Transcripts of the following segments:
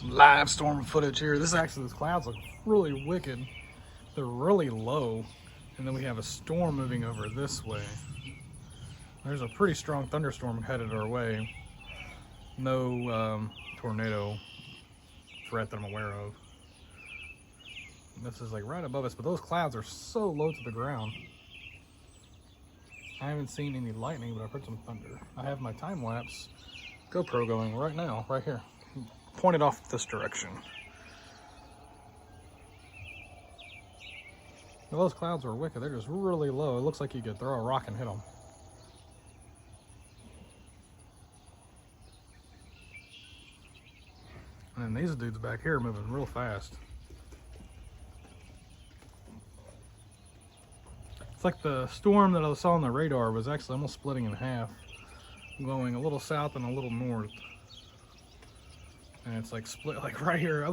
Some live storm footage here. These clouds look really wicked. They're really low. And then we have a storm moving over this way. There's a pretty strong thunderstorm headed our way. No tornado threat that I'm aware of. This is like right above us, but those clouds are so low to the ground. I haven't seen any lightning, but I've heard some thunder. I have my time-lapse GoPro going right now, right here. Pointed off this direction. Now, those clouds are wicked. They're just really low. It looks like you could throw a rock and hit them. And these dudes back here are moving real fast. It's like the storm that I saw on the radar was actually almost splitting in half, going a little south and a little north. And it's like split like right here.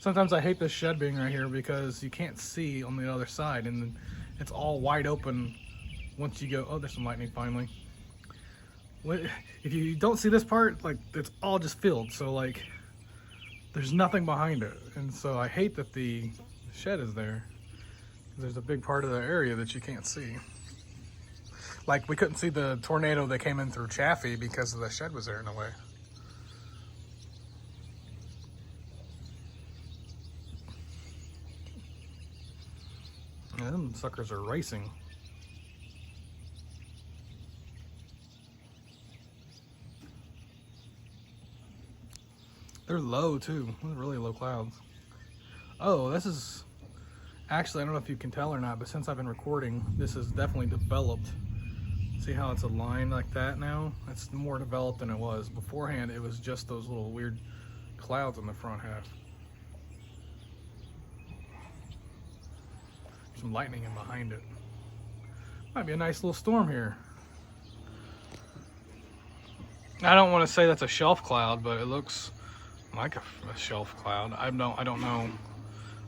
Sometimes I hate this shed being right here because you can't see on the other side, and it's all wide open once you go. Oh, there's some lightning finally. If you don't see this part, like it's all just filled, so like there's nothing behind it. And so I hate that the shed is there. There's a big part of the area that you can't see. Like we couldn't see the tornado that came in through Chaffee because the shed was there in a way. Yeah, them suckers are racing. They're low too. They're really low clouds. Oh, this is actually, I don't know if you can tell or not, but since I've been recording, this has definitely developed. See how it's aligned like that now? It's more developed than it was. Beforehand, it was just those little weird clouds on the front half. Some lightning in behind it. Might be a nice little storm here. I don't want to say that's a shelf cloud, but it looks like a shelf cloud. I don't know.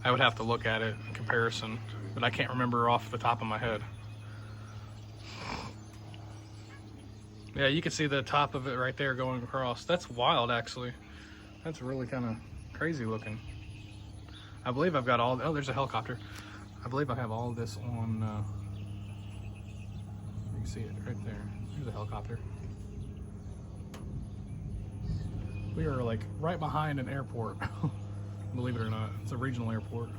I would have to look at it in comparison, but I can't remember off the top of my head. Yeah, you can see the top of it right there going across. That's wild, actually. That's really kind of crazy looking. I believe I've got all, oh, there's a helicopter. I believe I have all of this on, you can see it right there. There's a helicopter. We are like right behind an airport. Believe it or not, it's a regional airport.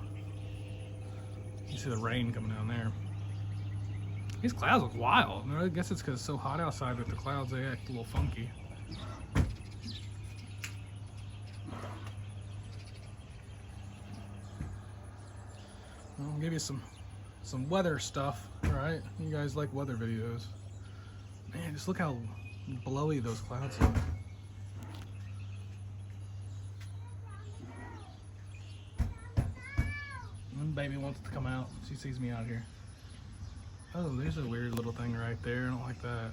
You see the rain coming down there. These clouds look wild. I guess it's because it's so hot outside that the clouds, they act a little funky. I'll give you some weather stuff, all right? You guys like weather videos. Man, just look how blowy those clouds look. Baby wants to come out. She sees me out here. Oh, there's a weird little thing right there. I don't like that.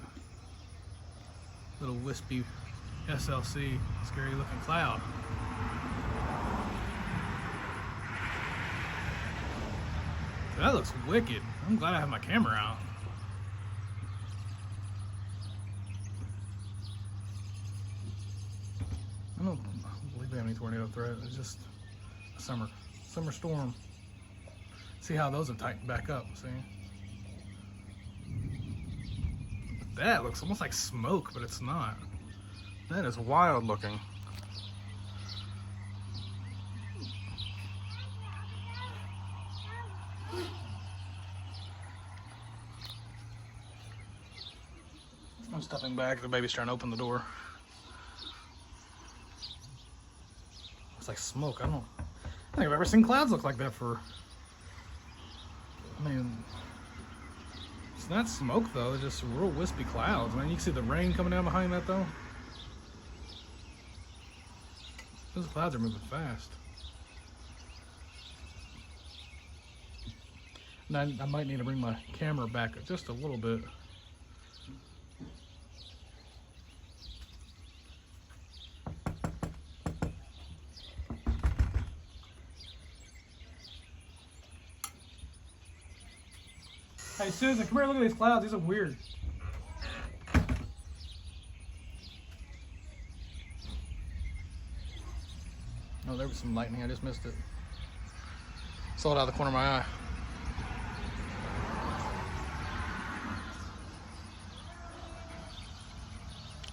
Little wispy SLC, scary looking cloud. That looks wicked. I'm glad I have my camera out. I don't believe we have any tornado threat. It's just a summer storm. See how those have tightened back up, see? That looks almost like smoke, but it's not. That is wild looking. I'm stepping back, the baby's trying to open the door. It's like smoke. I don't think I've ever seen clouds look like that for, I mean, it's not smoke though, it's just real wispy clouds. Man, you can see the rain coming down behind that though. Those clouds are moving fast. And I might need to bring my camera back just a little bit. Hey Susan, come here, look at these clouds, these are weird. Oh, there was some lightning. I just missed it. Saw it out of the corner of my eye.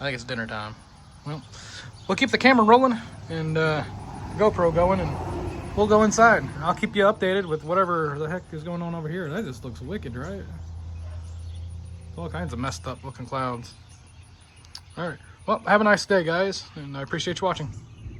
I think it's dinner time. Well, we'll keep the camera rolling and GoPro going, and we'll go inside. I'll keep you updated with whatever the heck is going on over here. That just looks wicked, right? All kinds of messed up looking clouds. All right. Well, have a nice day, guys, and I appreciate you watching.